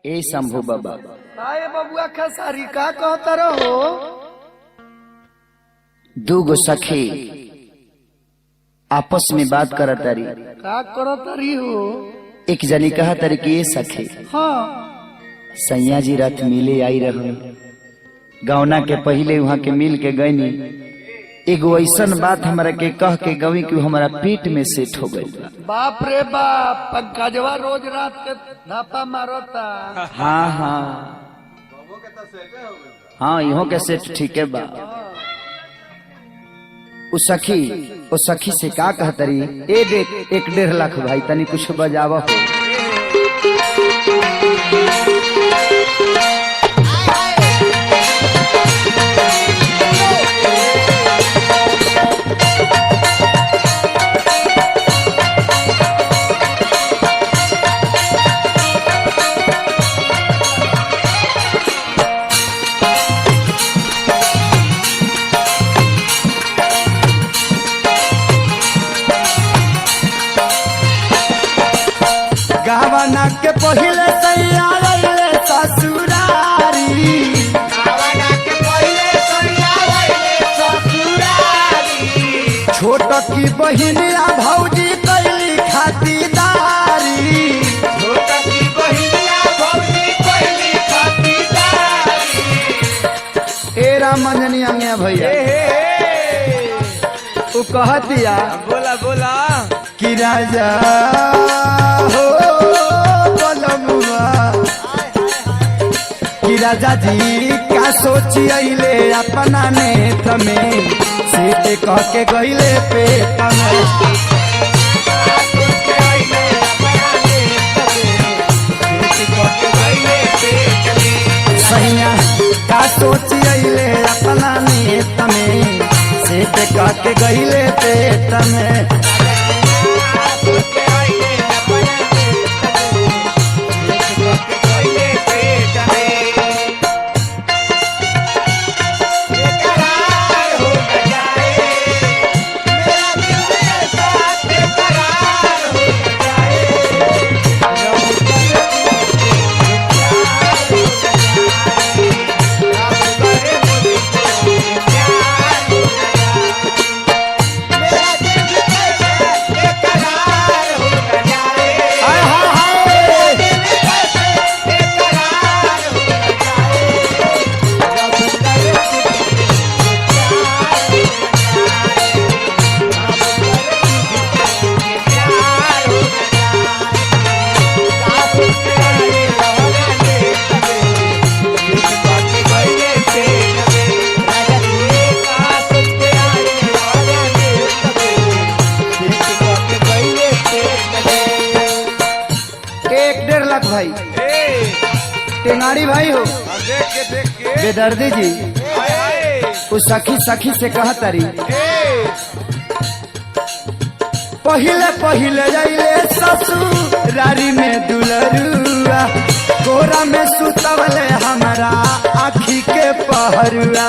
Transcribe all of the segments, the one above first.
ए शंभू बाबा आए बबुआ खेसारी का कहता रहो। दूगो सखी आपस में बात करत तारी। का करता रही हो? एक जनी कहा तारी कि ये सखी हाँ सैया जी रात मिले आई रहो, गौना के पहले वहाँ के मिल के गईनी, एगो ऐसन बात हमरा के कह के गवी कि हमारा पेट में सेट हो गई। बाप रे बाप, पंकजवा रोज रात के धापा मारता। हाँ हाँ हाँ इहो के सेट ठीक है बा। उस सखी से का कहतरी, ए देख 1.5 लाख भाई तनी कुछ बजावा हो। गावना के पहले सैया आइले ससुरारी, गावना के पहले सैया आइले ससुरारी, छोट की बहिनिया भौजी कैली खातिरदारी, छोट की बहिनिया भौजी कैली खातिरदारी। ए रामंजनी अंगे भैया तू कह दिया बोला बोला कि राजा हो कि राजा जी क्या सोची अइले अपना नेत में, सीते कह के गइले पेट में। सैया क्या सोची अइले अपना नेत में, सीते कह के गइले पेट में। भाई टेंगाड़ी भाई हो बेदर्दी जी उस सखी से कहा तारी, पहिले पहिले जाइले ससुरारी में दुलरुआ, कोरा में सुतवले हमारा आँखी के पहरुआ,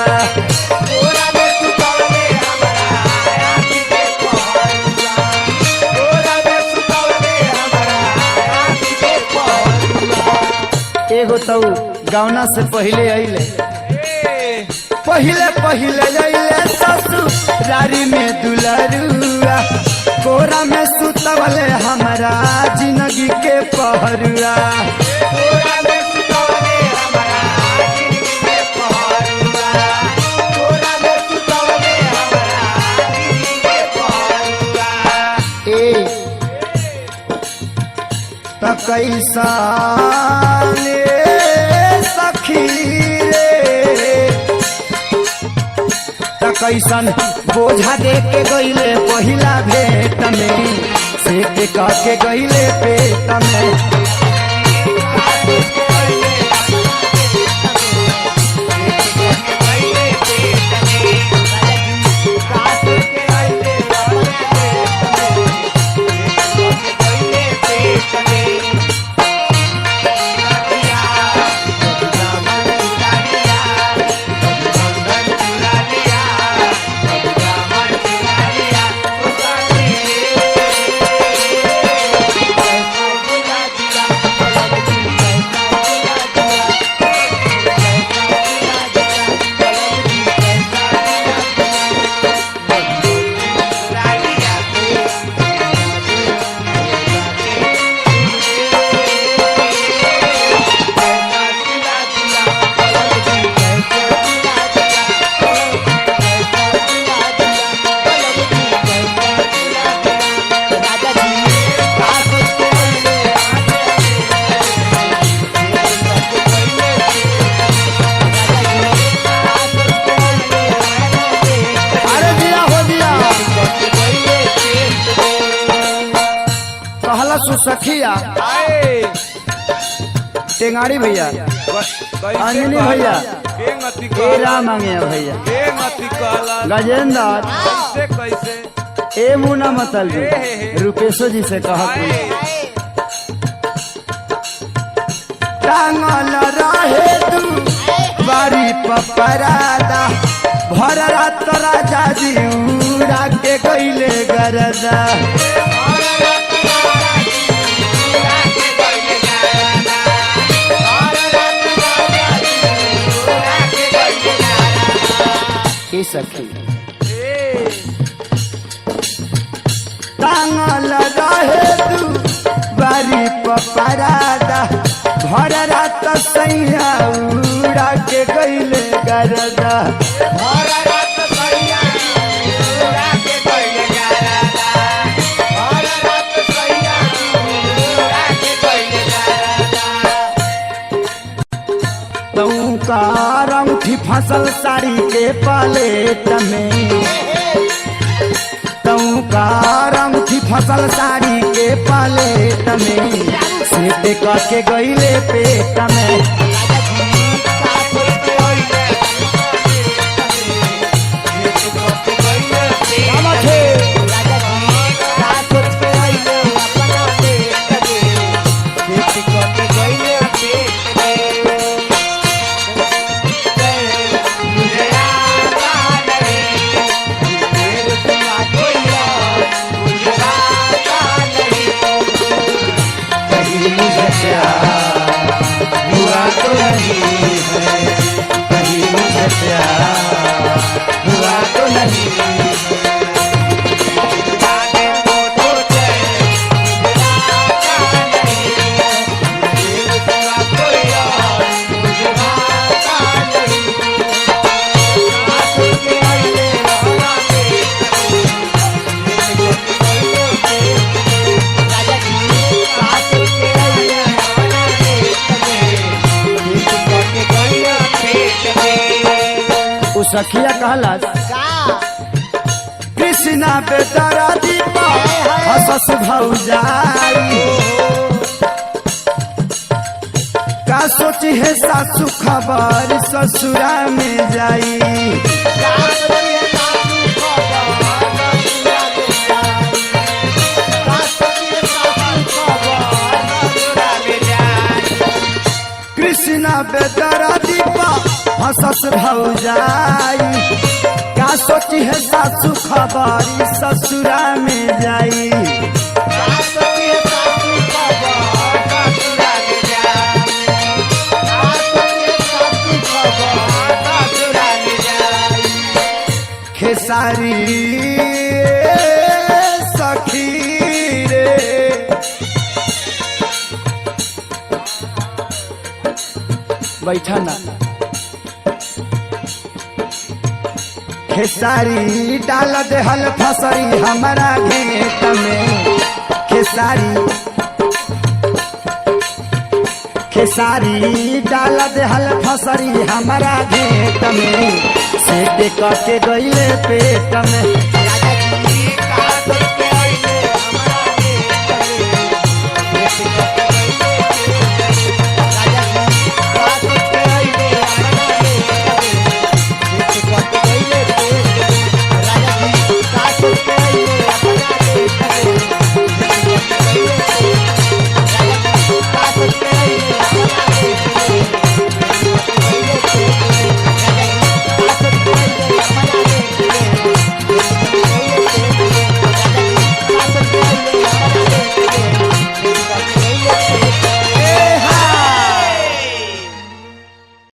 कोरा में सुतवले हमारा आँखी के पहरुआ, कोरा में सुतवले हमारा आँखी के पहरुआ। एगो तो गौना से पहले आइले, पहले पहले जाइले ससुरारी में दुलरुआ, कोरा में सुतवले हमारा जिंदगी के पहरुआ, कोरा में सुतवले हमारा जिंदगी के पहरुआ, कोरा में सुतवले हमारा जिंदगी के पहरुआ। ए त कैसा ले सखी रे, त कैसन बोझा दे के गईले पहिला भेट में, से के कह के गईले पेट में। सखिया आए टेंगाड़ी भैया अंजनी भैया ए राम मांगे भैया गजेंद्र कैसे कैसे ए मुना मतल जी रुपेशो जी से कहा टांगल रहे तू बारी पपरादा भर रात राजा जी उड़ा के गईले गरदा ए सखी टांगल रहे तू बारी पपरादा भर रात सैया उड़ा के गईले गरदा अंगूठी फसल साड़ी के पलेट में अंगूठी फसल साड़ी के पलेट में सेटे करके गईले पेट में सखिया कहला कृष्णा बेदरा दीपा हसस भौजाई का सोची है सासू खबर ससुरा में जाई कृष्णा बेदरा दीपा हसस भौजाई का सोची है सासू खबरी ससुरा में जाई खेसारी सखी रे बैठा ना खेसारी डाल देहल फसरी हमारा घेट में खेसारी डाल देहल फसरी हमारा घेट में सेटे करके गईले पेट में